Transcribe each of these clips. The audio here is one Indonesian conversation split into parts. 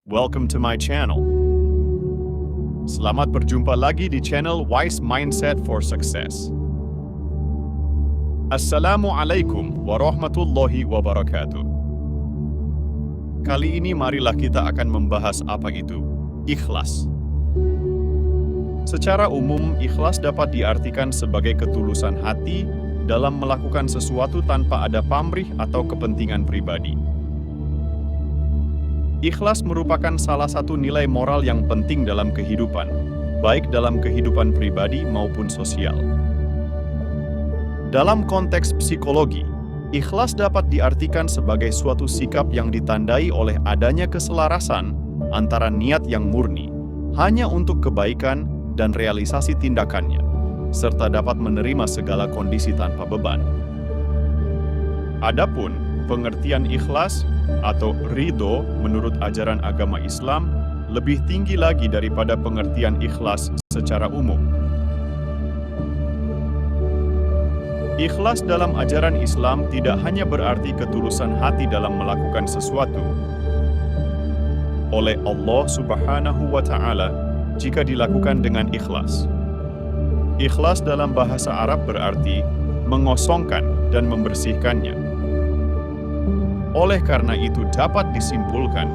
welcome to my channel. Selamat berjumpa lagi di channel Wise Mindset for Success. Assalamualaikum warahmatullahi wabarakatuh. Kali ini marilah kita akan membahas apa itu ikhlas. Secara umum, ikhlas dapat diartikan sebagai ketulusan hati dalam melakukan sesuatu tanpa ada pamrih atau kepentingan pribadi. Ikhlas merupakan salah satu nilai moral yang penting dalam kehidupan, baik dalam kehidupan pribadi maupun sosial. Dalam konteks psikologi, ikhlas dapat diartikan sebagai suatu sikap yang ditandai oleh adanya keselarasan antara niat yang murni, hanya untuk kebaikan dan realisasi tindakannya, serta dapat menerima segala kondisi tanpa beban. Adapun pengertian ikhlas atau ridho menurut ajaran agama Islam lebih tinggi lagi daripada pengertian ikhlas secara umum. Ikhlas dalam ajaran Islam tidak hanya berarti ketulusan hati dalam melakukan sesuatu oleh Allah Subhanahu wa Ta'ala jika dilakukan dengan ikhlas. Ikhlas dalam bahasa Arab berarti mengosongkan dan membersihkannya. Oleh karena itu dapat disimpulkan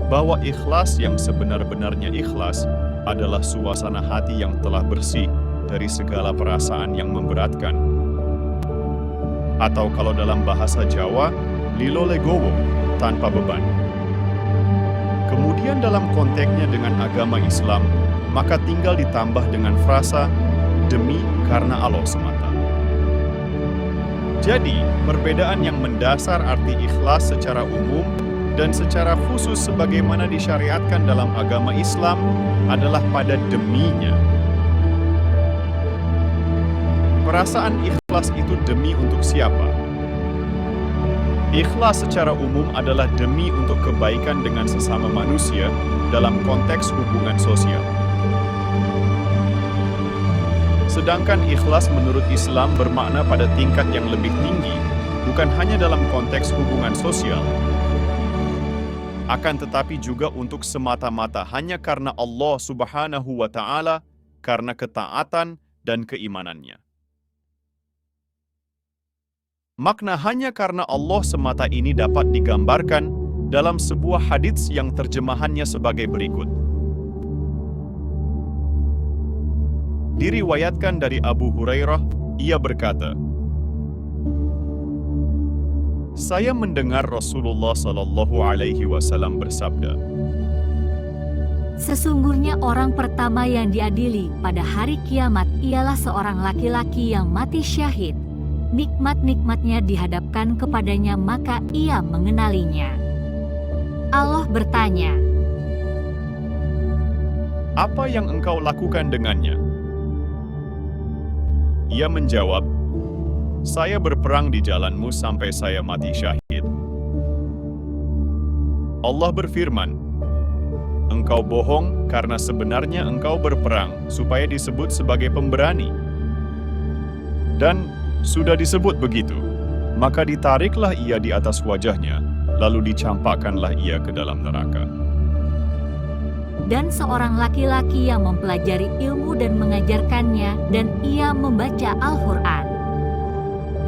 bahwa ikhlas yang sebenar-benarnya ikhlas adalah suasana hati yang telah bersih dari segala perasaan yang memberatkan. Atau kalau dalam bahasa Jawa, lilo legowo, tanpa beban. Kemudian dalam konteksnya dengan agama Islam, maka tinggal ditambah dengan frasa demi karena Allah semata. Jadi, perbedaan yang mendasar arti ikhlas secara umum dan secara khusus sebagaimana disyariatkan dalam agama Islam adalah pada deminya. Perasaan ikhlas itu demi untuk siapa? Ikhlas secara umum adalah demi untuk kebaikan dengan sesama manusia dalam konteks hubungan sosial. Sedangkan ikhlas menurut Islam bermakna pada tingkat yang lebih tinggi, bukan hanya dalam konteks hubungan sosial, akan tetapi juga untuk semata-mata hanya karena Allah Subhanahu wa Ta'ala, karena ketaatan dan keimanannya. Makna hanya karena Allah semata ini dapat digambarkan dalam sebuah hadits yang terjemahannya sebagai berikut. Diriwayatkan dari Abu Hurairah, ia berkata, saya mendengar Rasulullah Shallallahu Alaihi Wasallam bersabda, sesungguhnya orang pertama yang diadili pada hari kiamat ialah seorang laki-laki yang mati syahid. Nikmat-nikmatnya dihadapkan kepadanya maka ia mengenalinya. Allah bertanya, apa yang engkau lakukan dengannya? Ia menjawab, saya berperang di jalanmu sampai saya mati syahid. Allah berfirman, engkau bohong karena sebenarnya engkau berperang supaya disebut sebagai pemberani. Dan sudah disebut begitu, maka ditariklah ia di atas wajahnya, lalu dicampakkanlah ia ke dalam neraka. Dan seorang laki-laki yang mempelajari ilmu dan mengajarkannya, dan ia membaca Al-Quran.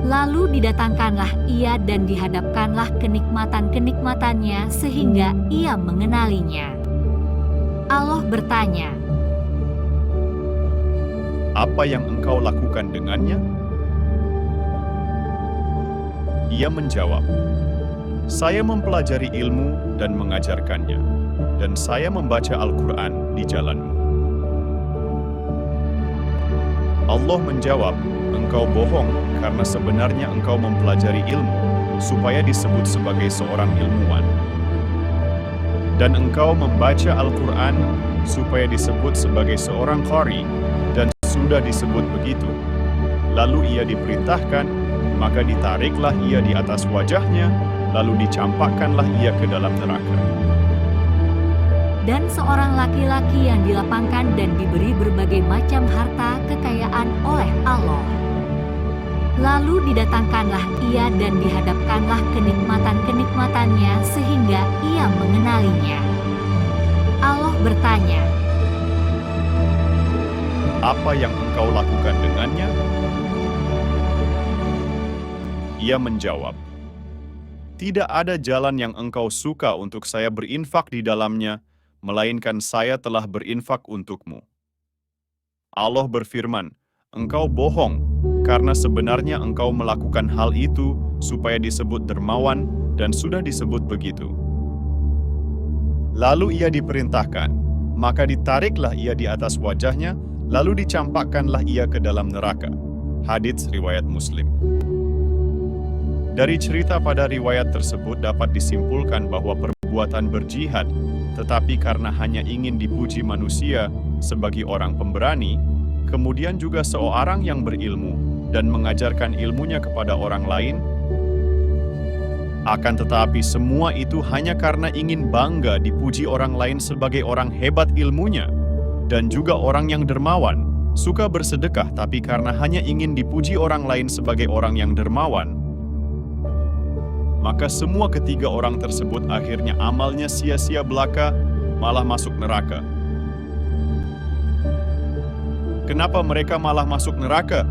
Lalu didatangkanlah ia dan dihadapkanlah kenikmatan-kenikmatannya sehingga ia mengenalinya. Allah bertanya, apa yang engkau lakukan dengannya? Ia menjawab, saya mempelajari ilmu dan mengajarkannya, dan saya membaca Al-Quran di jalanmu. Allah menjawab, engkau bohong karena sebenarnya engkau mempelajari ilmu, supaya disebut sebagai seorang ilmuwan. Dan engkau membaca Al-Quran, supaya disebut sebagai seorang qari, dan sudah disebut begitu. Lalu ia diperintahkan, maka ditariklah ia di atas wajahnya, lalu dicampakkanlah ia ke dalam neraka. Dan seorang laki-laki yang dilapangkan dan diberi berbagai macam harta kekayaan oleh Allah. Lalu didatangkanlah ia dan dihadapkanlah kenikmatan-kenikmatannya sehingga ia mengenalinya. bertanya, "Apa yang engkau lakukan dengannya?" Ia menjawab, "Tidak ada jalan yang engkau suka untuk saya berinfak di dalamnya, melainkan saya telah berinfak untukmu." Allah berfirman, "Engkau bohong, karena sebenarnya engkau melakukan hal itu supaya disebut dermawan, dan sudah disebut begitu." Lalu ia diperintahkan, maka ditariklah ia di atas wajahnya, lalu dicampakkanlah ia ke dalam neraka. Hadits riwayat Muslim. Dari cerita pada riwayat tersebut dapat disimpulkan bahwa perbuatan berjihad, tetapi karena hanya ingin dipuji manusia sebagai orang pemberani, kemudian juga seorang yang berilmu dan mengajarkan ilmunya kepada orang lain, akan tetapi semua itu hanya karena ingin bangga dipuji orang lain sebagai orang hebat ilmunya, dan juga orang yang dermawan, suka bersedekah tapi karena hanya ingin dipuji orang lain sebagai orang yang dermawan, maka semua ketiga orang tersebut akhirnya amalnya sia-sia belaka, malah masuk neraka. Kenapa mereka malah masuk neraka?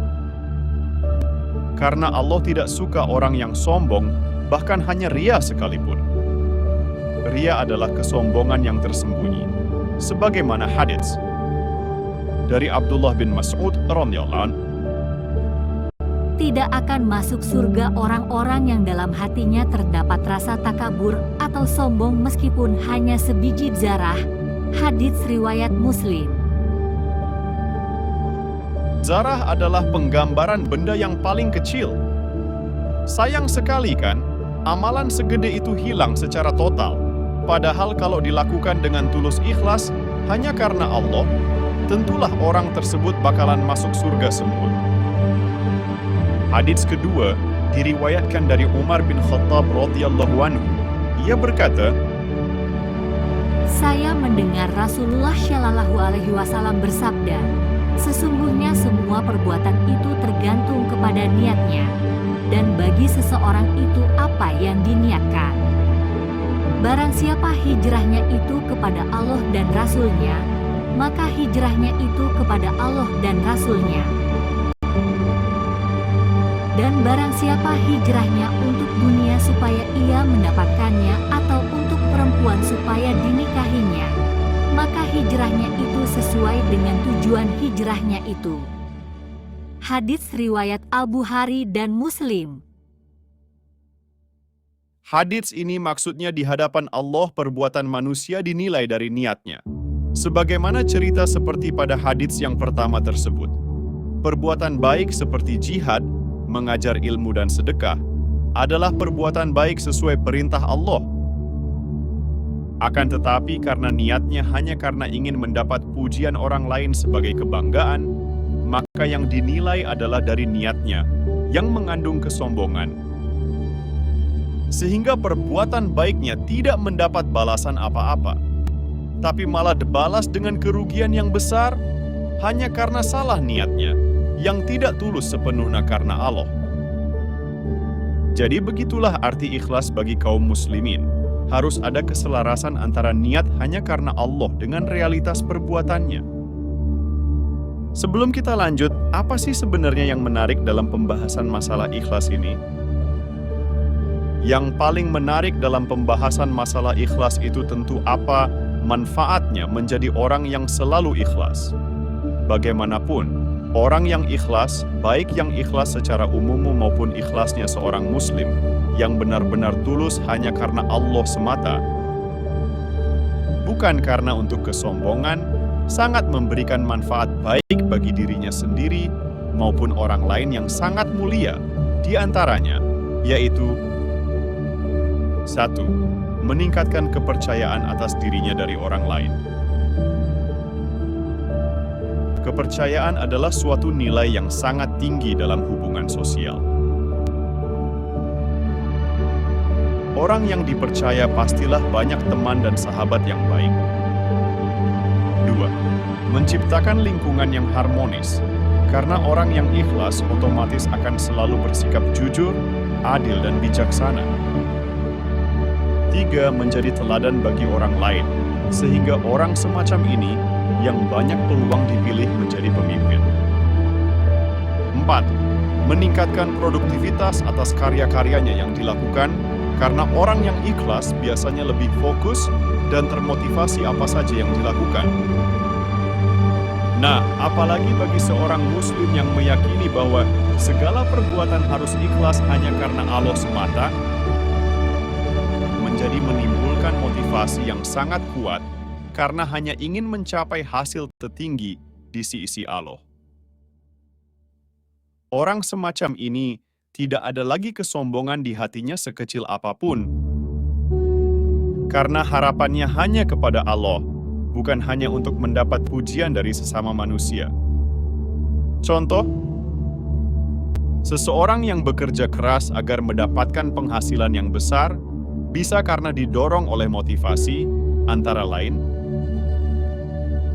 Karena Allah tidak suka orang yang sombong, bahkan hanya ria sekalipun. Ria adalah kesombongan yang tersembunyi. Sebagaimana hadits dari Abdullah bin Mas'ud radhiyallahu anhu, tidak akan masuk surga orang-orang yang dalam hatinya terdapat rasa takabur atau sombong meskipun hanya sebiji zarah. Hadits riwayat Muslim. Zarah adalah penggambaran benda yang paling kecil. Sayang sekali kan, amalan segede itu hilang secara total. Padahal kalau dilakukan dengan tulus ikhlas, hanya karena Allah, tentulah orang tersebut bakalan masuk surga semua. Hadits kedua diriwayatkan dari Umar bin Khattab radhiyallahu anhu. Ia berkata, "Saya mendengar Rasulullah Shallallahu alaihi wasallam bersabda, sesungguhnya semua perbuatan itu tergantung kepada niatnya, dan bagi seseorang itu apa yang diniatkan. Barang siapa hijrahnya itu kepada Allah dan Rasul-Nya, maka hijrahnya itu kepada Allah dan Rasul-Nya. Dan barang siapa hijrahnya untuk dunia supaya ia mendapatkannya atau untuk perempuan supaya dinikahinya, maka hijrahnya itu sesuai dengan tujuan hijrahnya itu." Hadits riwayat Al-Bukhari dan Muslim. hadits ini maksudnya di hadapan Allah perbuatan manusia dinilai dari niatnya. Sebagaimana cerita seperti pada hadits yang pertama tersebut. Perbuatan baik seperti jihad, mengajar ilmu dan sedekah, adalah perbuatan baik sesuai perintah Allah. Akan tetapi karena niatnya hanya karena ingin mendapat pujian orang lain sebagai kebanggaan, maka yang dinilai adalah dari niatnya, yang mengandung kesombongan. Sehingga perbuatan baiknya tidak mendapat balasan apa-apa, tapi malah dibalas dengan kerugian yang besar, hanya karena salah niatnya, yang tidak tulus sepenuhnya karena Allah. Jadi begitulah arti ikhlas bagi kaum muslimin. Harus ada keselarasan antara niat hanya karena Allah dengan realitas perbuatannya. Sebelum kita lanjut, apa sih sebenarnya yang menarik dalam pembahasan masalah ikhlas ini? Yang paling menarik dalam pembahasan masalah ikhlas itu tentu apa manfaatnya menjadi orang yang selalu ikhlas. Bagaimanapun, orang yang ikhlas, baik yang ikhlas secara umum maupun ikhlasnya seorang muslim, yang benar-benar tulus hanya karena Allah semata, bukan karena untuk kesombongan, sangat memberikan manfaat baik bagi dirinya sendiri maupun orang lain yang sangat mulia, di antaranya, yaitu 1. Meningkatkan kepercayaan atas dirinya dari orang lain. Kepercayaan adalah suatu nilai yang sangat tinggi dalam hubungan sosial. Orang yang dipercaya pastilah banyak teman dan sahabat yang baik. 2. Menciptakan lingkungan yang harmonis, karena orang yang ikhlas otomatis akan selalu bersikap jujur, adil, dan bijaksana. 3. Menjadi teladan bagi orang lain, sehingga orang semacam ini yang banyak peluang dipilih menjadi pemimpin. 4. Meningkatkan produktivitas atas karya-karyanya yang dilakukan karena orang yang ikhlas biasanya lebih fokus dan termotivasi apa saja yang dilakukan. Nah, apalagi bagi seorang muslim yang meyakini bahwa segala perbuatan harus ikhlas hanya karena Allah semata, menjadi menimbulkan motivasi yang sangat kuat karena hanya ingin mencapai hasil tertinggi di sisi Allah. Orang semacam ini tidak ada lagi kesombongan di hatinya sekecil apapun, karena harapannya hanya kepada Allah, bukan hanya untuk mendapat pujian dari sesama manusia. Contoh, seseorang yang bekerja keras agar mendapatkan penghasilan yang besar bisa karena didorong oleh motivasi, antara lain,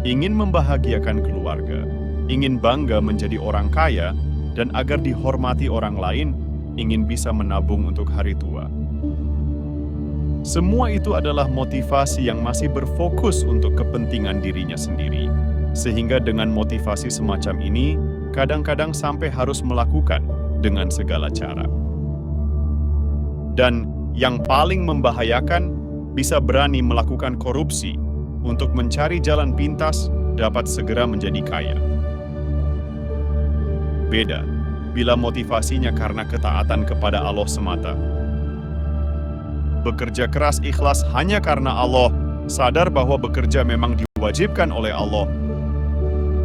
ingin membahagiakan keluarga, ingin bangga menjadi orang kaya, dan agar dihormati orang lain, ingin bisa menabung untuk hari tua. Semua itu adalah motivasi yang masih berfokus untuk kepentingan dirinya sendiri. Sehingga dengan motivasi semacam ini, kadang-kadang sampai harus melakukan dengan segala cara. Dan yang paling membahayakan, bisa berani melakukan korupsi untuk mencari jalan pintas dapat segera menjadi kaya. Beda bila motivasinya karena ketaatan kepada Allah semata. Bekerja keras ikhlas hanya karena Allah, sadar bahwa bekerja memang diwajibkan oleh Allah,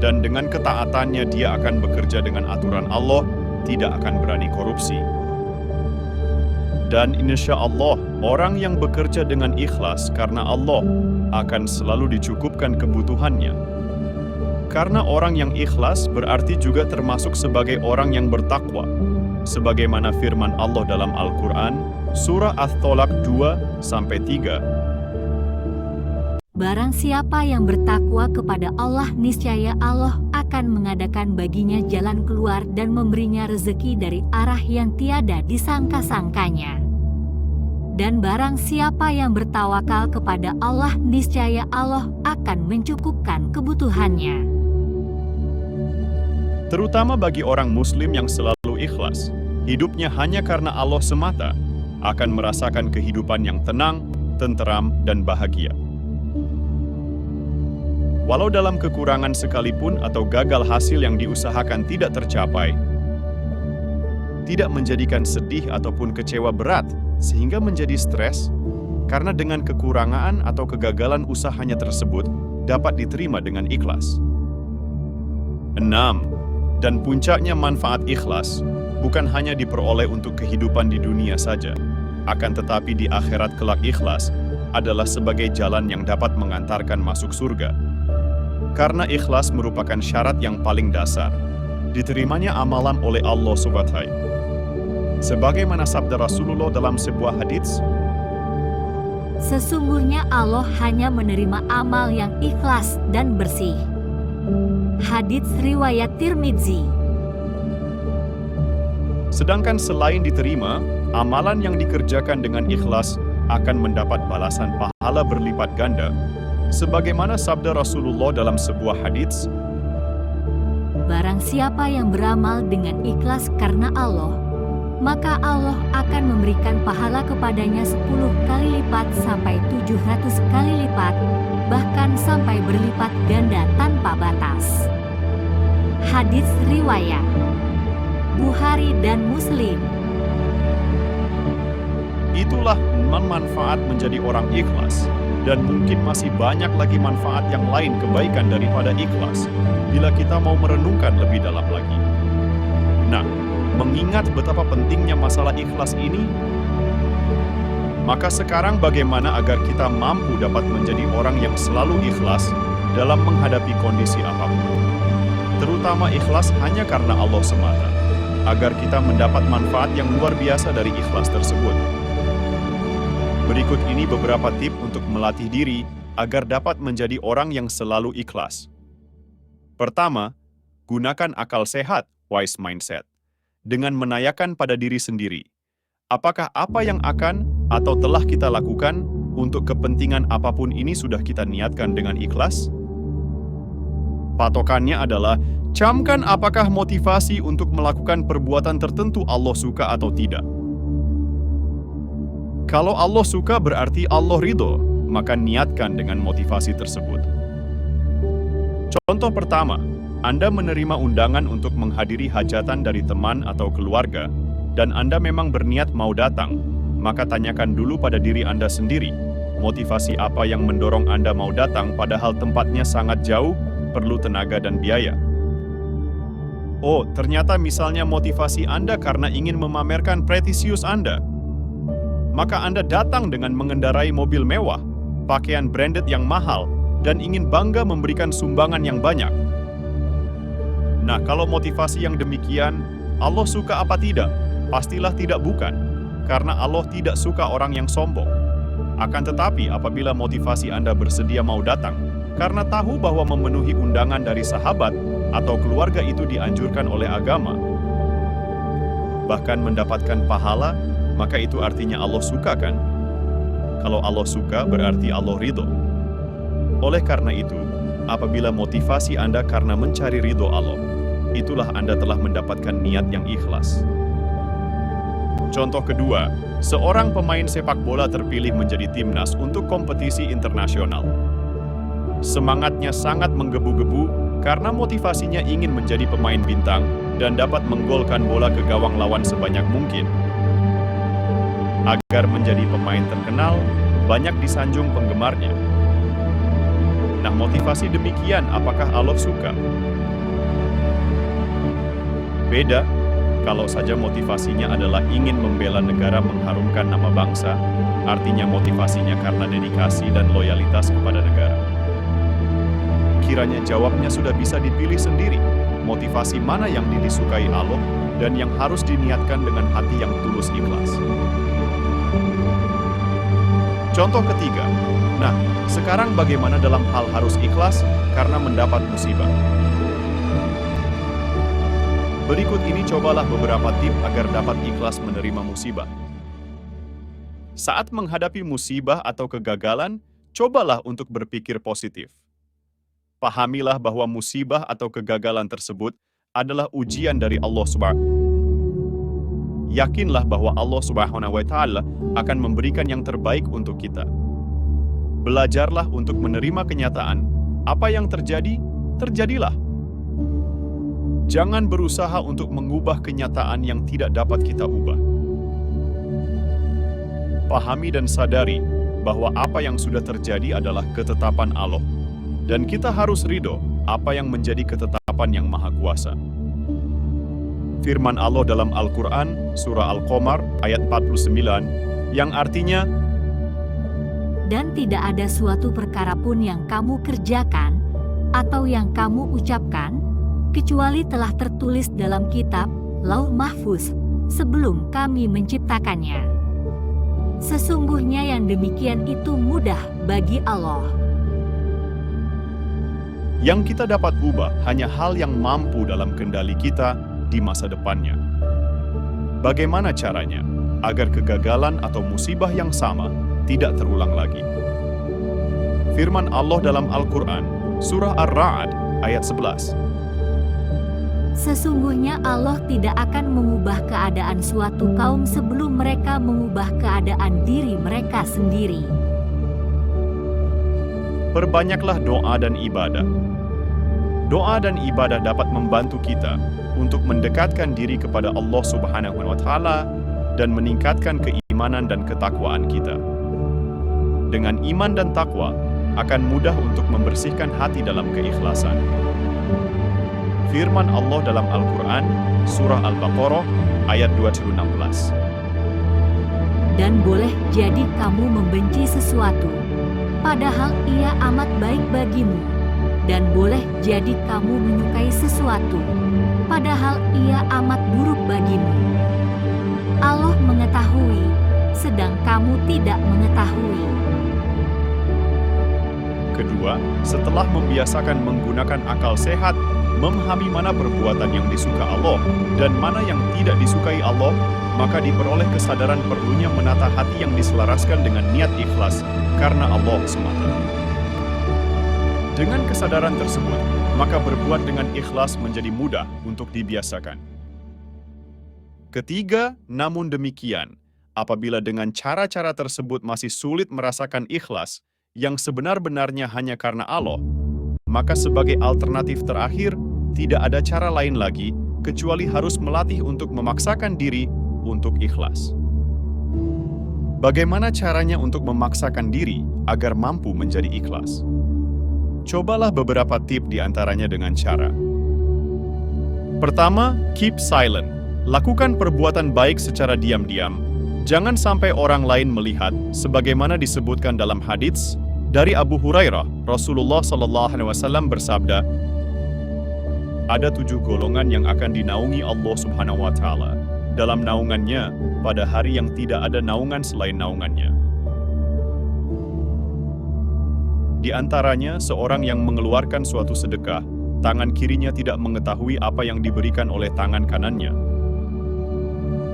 dan dengan ketaatannya dia akan bekerja dengan aturan Allah, tidak akan berani korupsi. Dan insya Allah, orang yang bekerja dengan ikhlas karena Allah akan selalu dicukupkan kebutuhannya. Karena orang yang ikhlas berarti juga termasuk sebagai orang yang bertakwa. Sebagaimana firman Allah dalam Al-Quran, Surah At-Tolak 2-3. Barang siapa yang bertakwa kepada Allah, niscaya Allah akan mengadakan baginya jalan keluar dan memberinya rezeki dari arah yang tiada disangka-sangkanya. Dan barang siapa yang bertawakal kepada Allah, niscaya Allah akan mencukupkan kebutuhannya. Terutama bagi orang muslim yang selalu ikhlas, hidupnya hanya karena Allah semata, akan merasakan kehidupan yang tenang, tenteram, dan bahagia. Walau dalam kekurangan sekalipun atau gagal hasil yang diusahakan tidak tercapai, tidak menjadikan sedih ataupun kecewa berat sehingga menjadi stres, karena dengan kekurangan atau kegagalan usahanya tersebut dapat diterima dengan ikhlas. 6. Dan puncaknya manfaat ikhlas bukan hanya diperoleh untuk kehidupan di dunia saja, akan tetapi di akhirat kelak ikhlas adalah sebagai jalan yang dapat mengantarkan masuk surga. Karena ikhlas merupakan syarat yang paling dasar, diterimanya amalan oleh Allah SWT. Sebagaimana sabda Rasulullah dalam sebuah hadits, sesungguhnya Allah hanya menerima amal yang ikhlas dan bersih. Hadits riwayat Tirmidzi. Sedangkan selain diterima, amalan yang dikerjakan dengan ikhlas akan mendapat balasan pahala berlipat ganda. Sebagaimana sabda Rasulullah dalam sebuah hadits, barang siapa yang beramal dengan ikhlas karena Allah, maka Allah akan memberikan pahala kepadanya 10 kali lipat sampai 700 kali lipat, bahkan sampai berlipat ganda tanpa batas. Hadits riwayat Bukhari dan Muslim. itulah manfaat menjadi orang ikhlas. Dan mungkin masih banyak lagi manfaat yang lain kebaikan daripada ikhlas, bila kita mau merenungkan lebih dalam lagi. Nah, mengingat betapa pentingnya masalah ikhlas ini, maka sekarang bagaimana agar kita mampu dapat menjadi orang yang selalu ikhlas dalam menghadapi kondisi apapun. Terutama ikhlas hanya karena Allah semata, agar kita mendapat manfaat yang luar biasa dari ikhlas tersebut. Berikut ini beberapa tips untuk melatih diri agar dapat menjadi orang yang selalu ikhlas. Pertama, gunakan akal sehat, wise mindset, dengan menanyakan pada diri sendiri, apakah apa yang akan atau telah kita lakukan untuk kepentingan apapun ini sudah kita niatkan dengan ikhlas? Patokannya adalah, camkan apakah motivasi untuk melakukan perbuatan tertentu Allah suka atau tidak. Kalau Allah suka berarti Allah ridho, maka niatkan dengan motivasi tersebut. Contoh pertama, Anda menerima undangan untuk menghadiri hajatan dari teman atau keluarga, dan Anda memang berniat mau datang, maka tanyakan dulu pada diri Anda sendiri, motivasi apa yang mendorong Anda mau datang padahal tempatnya sangat jauh, perlu tenaga dan biaya. Oh, ternyata misalnya motivasi Anda karena ingin memamerkan prestisius Anda. Maka Anda datang dengan mengendarai mobil mewah, pakaian branded yang mahal, dan ingin bangga memberikan sumbangan yang banyak. Nah, kalau motivasi yang demikian, Allah suka apa tidak? Pastilah tidak bukan, karena Allah tidak suka orang yang sombong. Akan tetapi apabila motivasi Anda bersedia mau datang, karena tahu bahwa memenuhi undangan dari sahabat atau keluarga itu dianjurkan oleh agama, bahkan mendapatkan pahala, maka itu artinya Allah suka kan? Kalau Allah suka berarti Allah ridho. Oleh karena itu, apabila motivasi Anda karena mencari ridho Allah, itulah Anda telah mendapatkan niat yang ikhlas. Contoh kedua, seorang pemain sepak bola terpilih menjadi timnas untuk kompetisi internasional. Semangatnya sangat menggebu-gebu karena motivasinya ingin menjadi pemain bintang dan dapat menggolkan bola ke gawang lawan sebanyak mungkin. Agar menjadi pemain terkenal, banyak disanjung penggemarnya. Nah, motivasi demikian apakah Allah suka? Beda, kalau saja motivasinya adalah ingin membela negara, mengharumkan nama bangsa, artinya motivasinya karena dedikasi dan loyalitas kepada negara. Kiranya jawabnya sudah bisa dipilih sendiri, motivasi mana yang disukai Allah dan yang harus diniatkan dengan hati yang tulus ikhlas. Contoh ketiga, nah, sekarang bagaimana dalam hal harus ikhlas karena mendapat musibah? Berikut ini cobalah beberapa tips agar dapat ikhlas menerima musibah. Saat menghadapi musibah atau kegagalan, cobalah untuk berpikir positif. Pahamilah bahwa musibah atau kegagalan tersebut adalah ujian dari Allah Subhanahu. Yakinlah bahwa Allah Subhanahu wa Ta'ala akan memberikan yang terbaik untuk kita. Belajarlah untuk menerima kenyataan. Apa yang terjadi, terjadilah. Jangan berusaha untuk mengubah kenyataan yang tidak dapat kita ubah. Pahami dan sadari bahwa apa yang sudah terjadi adalah ketetapan Allah. Dan kita harus ridho apa yang menjadi ketetapan yang maha kuasa. Firman Allah dalam Al-Quran, surah Al-Qamar, ayat 49, yang artinya, Dan tidak ada suatu perkara pun yang kamu kerjakan atau yang kamu ucapkan, kecuali telah tertulis dalam kitab Lauh Mahfuz sebelum kami menciptakannya. Sesungguhnya yang demikian itu mudah bagi Allah. Yang kita dapat ubah hanya hal yang mampu dalam kendali kita di masa depannya. Bagaimana caranya agar kegagalan atau musibah yang sama tidak terulang lagi? Firman Allah dalam Al-Quran, surah Ar-Ra'd, ayat 11. Sesungguhnya Allah tidak akan mengubah keadaan suatu kaum sebelum mereka mengubah keadaan diri mereka sendiri. Perbanyaklah doa dan ibadah. Doa dan ibadah dapat membantu kita untuk mendekatkan diri kepada Allah Subhanahu wa Ta'ala dan meningkatkan keimanan dan ketakwaan kita. Dengan iman dan takwa, akan mudah untuk membersihkan hati dalam keikhlasan. Firman Allah dalam Al-Quran, surah Al-Baqarah, ayat 216. Dan boleh jadi kamu membenci sesuatu, padahal ia amat baik bagimu. Dan boleh jadi kamu menyukai sesuatu, padahal ia amat buruk bagimu. Allah mengetahui, sedang kamu tidak mengetahui. Kedua, setelah membiasakan menggunakan akal sehat, memahami mana perbuatan yang disuka Allah dan mana yang tidak disukai Allah, maka diperoleh kesadaran perlunya menata hati yang diselaraskan dengan niat ikhlas karena Allah semata. Dengan kesadaran tersebut, maka berbuat dengan ikhlas menjadi mudah untuk dibiasakan. Ketiga, namun demikian, apabila dengan cara-cara tersebut masih sulit merasakan ikhlas yang sebenar-benarnya hanya karena Allah, maka sebagai alternatif terakhir, tidak ada cara lain lagi kecuali harus melatih untuk memaksakan diri untuk ikhlas. Bagaimana caranya untuk memaksakan diri agar mampu menjadi ikhlas? Cobalah beberapa tips di antaranya dengan cara. Pertama, keep silent. Lakukan perbuatan baik secara diam-diam. Jangan sampai orang lain melihat, sebagaimana disebutkan dalam hadits dari Abu Hurairah. Rasulullah SAW bersabda, ada 7 golongan yang akan dinaungi Allah Subhanahu wa Ta'ala dalam naungannya pada hari yang tidak ada naungan selain naungannya. Di antaranya, seorang yang mengeluarkan suatu sedekah, tangan kirinya tidak mengetahui apa yang diberikan oleh tangan kanannya.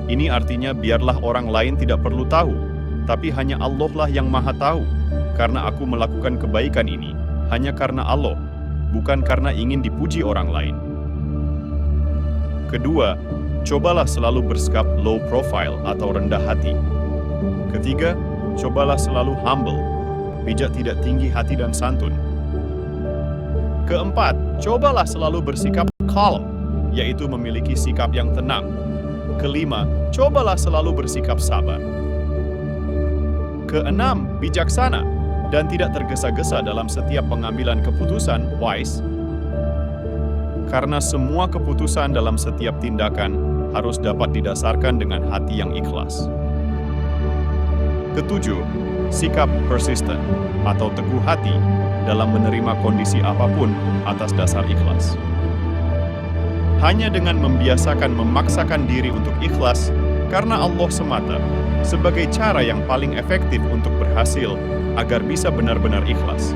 Ini artinya biarlah orang lain tidak perlu tahu, tapi hanya Allah lah yang maha tahu, karena aku melakukan kebaikan ini hanya karena Allah, bukan karena ingin dipuji orang lain. Kedua, cobalah selalu bersikap low profile atau rendah hati. Ketiga, cobalah selalu humble, bijak tidak tinggi hati dan santun. Keempat, cobalah selalu bersikap calm, yaitu memiliki sikap yang tenang. Kelima, cobalah selalu bersikap sabar. Keenam, bijaksana dan tidak tergesa-gesa dalam setiap pengambilan keputusan, wise. Karena semua keputusan dalam setiap tindakan harus dapat didasarkan dengan hati yang ikhlas. Ketujuh, sikap persisten atau teguh hati dalam menerima kondisi apapun atas dasar ikhlas. Hanya dengan membiasakan memaksakan diri untuk ikhlas karena Allah semata sebagai cara yang paling efektif untuk berhasil agar bisa benar-benar ikhlas.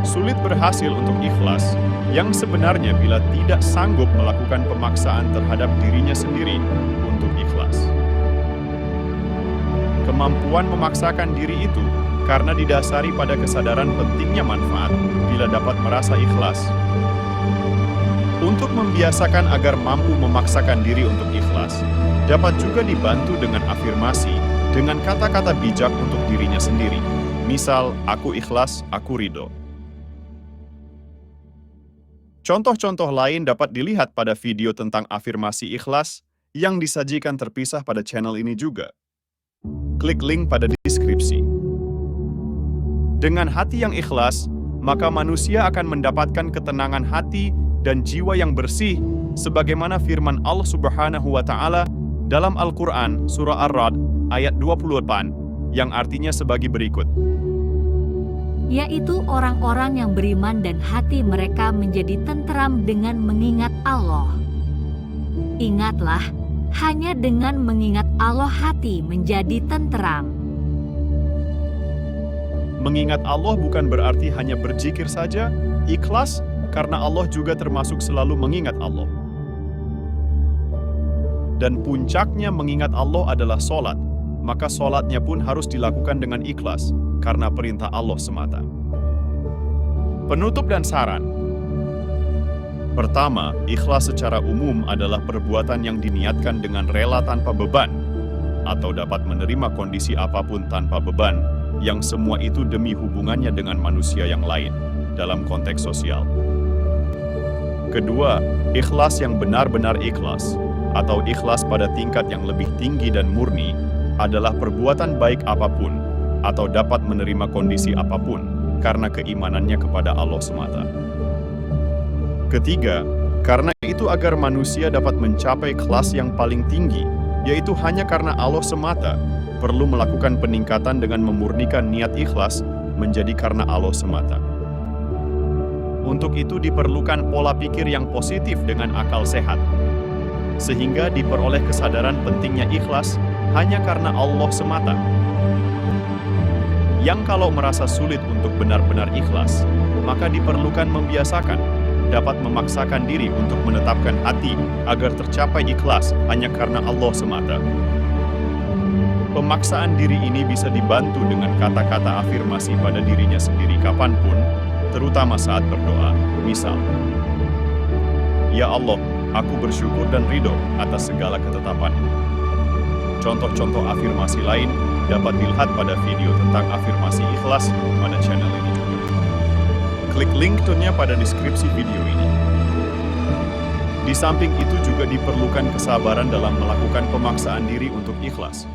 Sulit berhasil untuk ikhlas yang sebenarnya bila tidak sanggup melakukan pemaksaan terhadap dirinya sendiri untuk ikhlas. Kemampuan memaksakan diri itu karena didasari pada kesadaran pentingnya manfaat bila dapat merasa ikhlas. Untuk membiasakan agar mampu memaksakan diri untuk ikhlas, dapat juga dibantu dengan afirmasi, dengan kata-kata bijak untuk dirinya sendiri. Misal, aku ikhlas, aku ridho. Contoh-contoh lain dapat dilihat pada video tentang afirmasi ikhlas yang disajikan terpisah pada channel ini juga. Klik link pada deskripsi. Dengan hati yang ikhlas, maka manusia akan mendapatkan ketenangan hati dan jiwa yang bersih, sebagaimana firman Allah Subhanahu wa Ta'ala dalam Al-Quran, Surah Ar-Ra'd, ayat 28, yang artinya sebagai berikut. Yaitu orang-orang yang beriman dan hati mereka menjadi tenteram dengan mengingat Allah. Ingatlah, hanya dengan mengingat Allah hati menjadi tenteram. Mengingat Allah bukan berarti hanya berzikir saja, ikhlas karena Allah juga termasuk selalu mengingat Allah. Dan puncaknya mengingat Allah adalah sholat, maka sholatnya pun harus dilakukan dengan ikhlas karena perintah Allah semata. Penutup dan saran. Pertama, ikhlas secara umum adalah perbuatan yang diniatkan dengan rela tanpa beban, atau dapat menerima kondisi apapun tanpa beban, yang semua itu demi hubungannya dengan manusia yang lain, dalam konteks sosial. Kedua, ikhlas yang benar-benar ikhlas, atau ikhlas pada tingkat yang lebih tinggi dan murni, adalah perbuatan baik apapun, atau dapat menerima kondisi apapun, karena keimanannya kepada Allah semata. Ketiga, karena itu agar manusia dapat mencapai kelas yang paling tinggi, yaitu hanya karena Allah semata, perlu melakukan peningkatan dengan memurnikan niat ikhlas menjadi karena Allah semata. Untuk itu diperlukan pola pikir yang positif dengan akal sehat, sehingga diperoleh kesadaran pentingnya ikhlas hanya karena Allah semata. Yang kalau merasa sulit untuk benar-benar ikhlas, maka diperlukan membiasakan dapat memaksakan diri untuk menetapkan hati agar tercapai ikhlas hanya karena Allah semata. Pemaksaan diri ini bisa dibantu dengan kata-kata afirmasi pada dirinya sendiri kapanpun, terutama saat berdoa. Misal, "Ya Allah, aku bersyukur dan ridho atas segala ketetapan-Mu." Contoh-contoh afirmasi lain dapat dilihat pada video tentang afirmasi ikhlas pada channel ini. Klik link nya pada deskripsi video ini. Di samping itu juga diperlukan kesabaran dalam melakukan pemaksaan diri untuk ikhlas.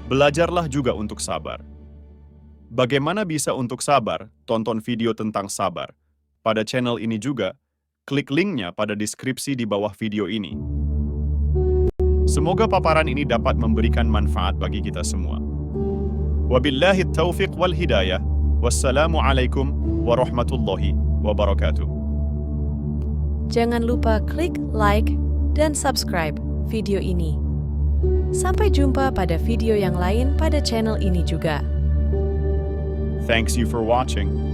Belajarlah juga untuk sabar. Bagaimana bisa untuk sabar? Tonton video tentang sabar pada channel ini juga. Klik linknya pada deskripsi di bawah video ini. Semoga paparan ini dapat memberikan manfaat bagi kita semua. Wabillahi taufiq wal hidayah. Wassalamualaikum warahmatullahi wabarakatuh. Jangan lupa klik like dan subscribe video ini. Sampai jumpa pada video yang lain pada channel ini juga. Thanks you for watching.